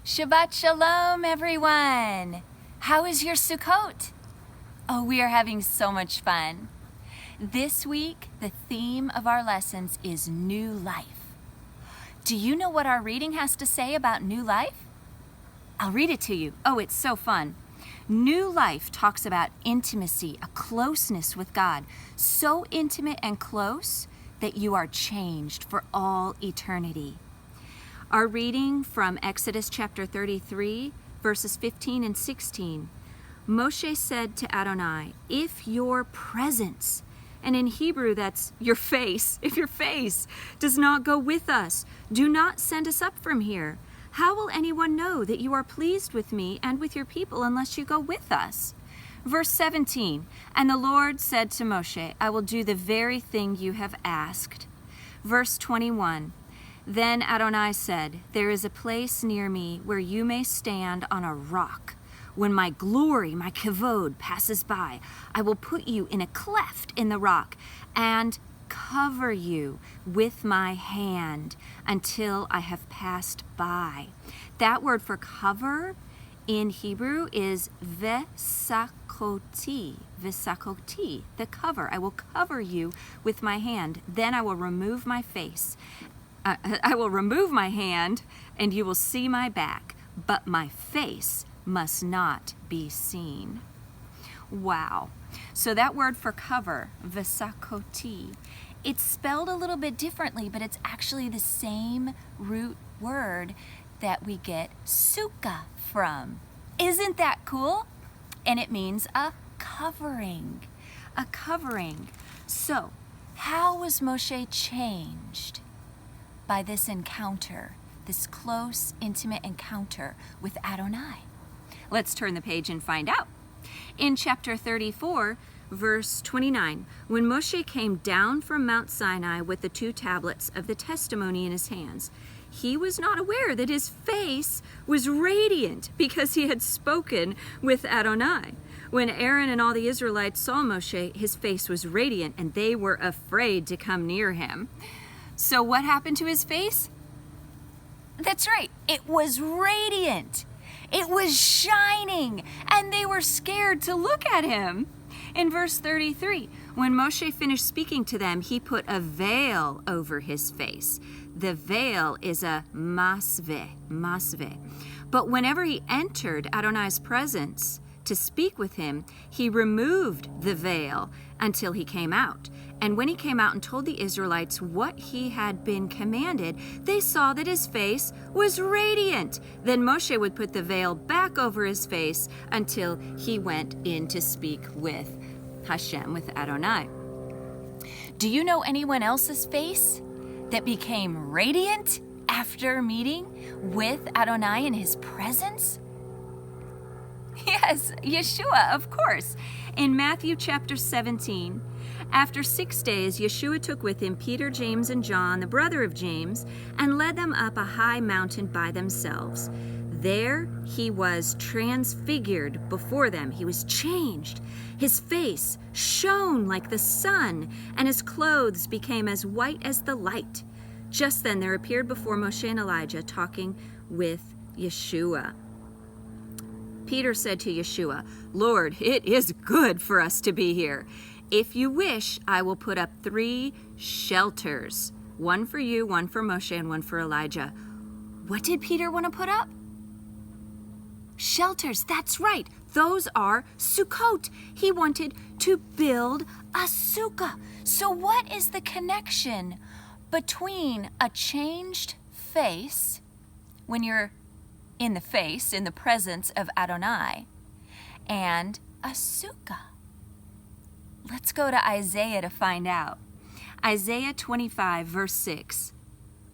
Shabbat Shalom, everyone! How is your Sukkot? Oh, we are having so much fun. This week, the theme of our lessons is new life. Do you know what our reading has to say about new life? I'll read it to you. Oh, it's so fun. New life talks about intimacy, a closeness with God, so intimate and close that you are changed for all eternity. Our reading from Exodus chapter 33, verses 15 and 16. Moshe said to Adonai, if your presence, and in Hebrew that's your face, if your face does not go with us, do not send us up from here. How will anyone know that you are pleased with me and with your people unless you go with us? Verse 17, and the Lord said to Moshe, I will do the very thing you have asked. Verse 21, then Adonai said, there is a place near me where you may stand on a rock. When my glory, my kavod, passes by, I will put you in a cleft in the rock and cover you with my hand until I have passed by. That word for cover in Hebrew is vesakoti, the cover. I will cover you with my hand. Then I will remove my face. I will remove my hand and you will see my back, but my face must not be seen. Wow. So that word for cover, vesakoti, it's spelled a little bit differently, but it's actually the same root word that we get sukkah from. Isn't that cool? And it means a covering, a covering. So how was Moshe changed by this encounter, this close, intimate encounter with Adonai? Let's turn the page and find out. In chapter 34, verse 29, when Moshe came down from Mount Sinai with the 2 tablets of the testimony in his hands, he was not aware that his face was radiant because he had spoken with Adonai. When Aaron and all the Israelites saw Moshe, his face was radiant and they were afraid to come near him. So what happened to his face? That's right, it was radiant. It was shining, and they were scared to look at him. In verse 33, when Moshe finished speaking to them, he put a veil over his face. The veil is a masveh. But whenever he entered Adonai's presence to speak with him, he removed the veil until he came out. And when he came out and told the Israelites what he had been commanded, they saw that his face was radiant. Then Moshe would put the veil back over his face until he went in to speak with Hashem, with Adonai. Do you know anyone else's face that became radiant after meeting with Adonai in his presence? Yes, Yeshua, of course. In Matthew chapter 17, after 6 days, Yeshua took with him Peter, James, and John, the brother of James, and led them up a high mountain by themselves. There he was transfigured before them. He was changed. His face shone like the sun, and his clothes became as white as the light. Just then there appeared before Moshe and Elijah talking with Yeshua. Peter said to Yeshua, Lord, it is good for us to be here. If you wish, I will put up 3 shelters, one for you, one for Moshe, and one for Elijah. What did Peter want to put up? Shelters, that's right. Those are Sukkot. He wanted to build a sukkah. So what is the connection between a changed face, when you're in the presence of Adonai, and a sukkah? Let's go to Isaiah to find out. Isaiah 25, verse 6.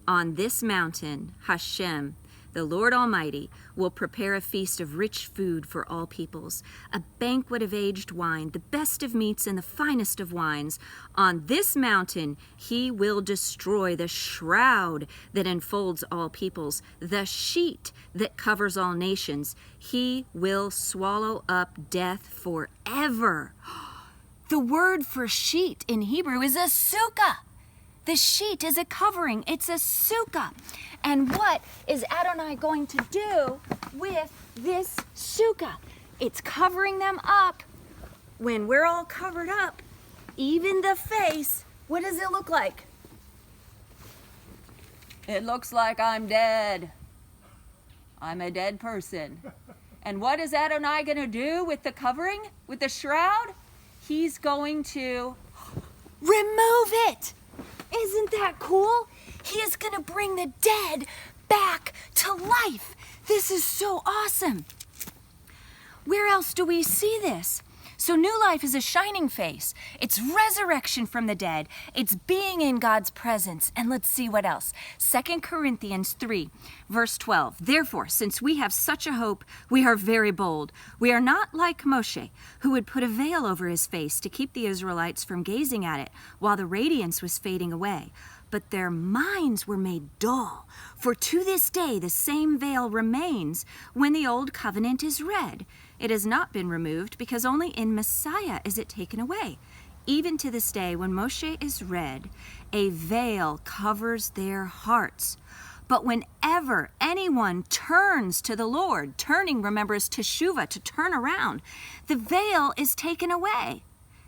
On this mountain, Hashem, the Lord Almighty, will prepare a feast of rich food for all peoples, a banquet of aged wine, the best of meats and the finest of wines. On this mountain, he will destroy the shroud that enfolds all peoples, the sheet that covers all nations. He will swallow up death forever. The word for sheet in Hebrew is a sukkah. The sheet is a covering. It's a sukkah. And what is Adonai going to do with this sukkah? It's covering them up. When we're all covered up, even the face, what does it look like? It looks like I'm dead. I'm a dead person. And what is Adonai going to do with the covering, with the shroud? He's going to remove it. Isn't that cool? He is going to bring the dead back to life. This is so awesome. Where else do we see this? So new life is a shining face. It's resurrection from the dead. It's being in God's presence. And let's see what else. 2 Corinthians 3, verse 12. Therefore, since we have such a hope, we are very bold. We are not like Moshe, who would put a veil over his face to keep the Israelites from gazing at it while the radiance was fading away. But their minds were made dull. For to this day the same veil remains when the old covenant is read. It has not been removed because only in Messiah is it taken away. Even to this day, when Moshe is read, a veil covers their hearts. But whenever anyone turns to the Lord, turning, remember, is teshuvah, to turn around, the veil is taken away.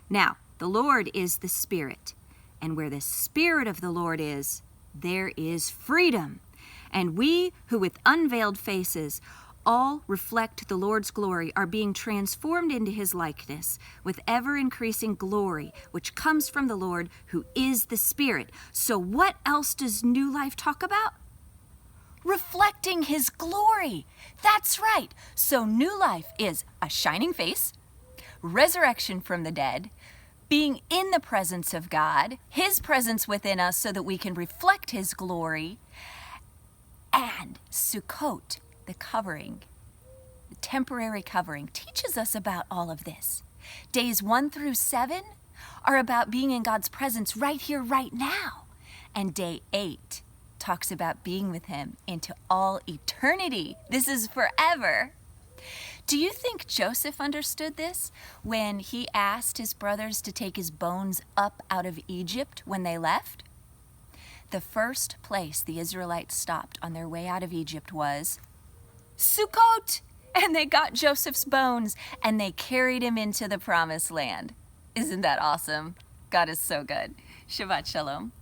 Now, the Lord is the Spirit, and where the Spirit of the Lord is, there is freedom. And we who with unveiled faces all reflect the Lord's glory are being transformed into his likeness with ever-increasing glory, which comes from the Lord who is the Spirit. So what else does New Life talk about? Reflecting his glory. That's right. So New Life is a shining face, resurrection from the dead, being in the presence of God, his presence within us so that we can reflect his glory, and Sukkot, the covering, the temporary covering, teaches us about all of this. Days 1 through 7 are about being in God's presence right here, right now. And day 8 talks about being with him into all eternity. This is forever. Do you think Joseph understood this when he asked his brothers to take his bones up out of Egypt when they left? The first place the Israelites stopped on their way out of Egypt was Sukkot, and they got Joseph's bones and they carried him into the promised land. Isn't that awesome? God is so good. Shabbat Shalom.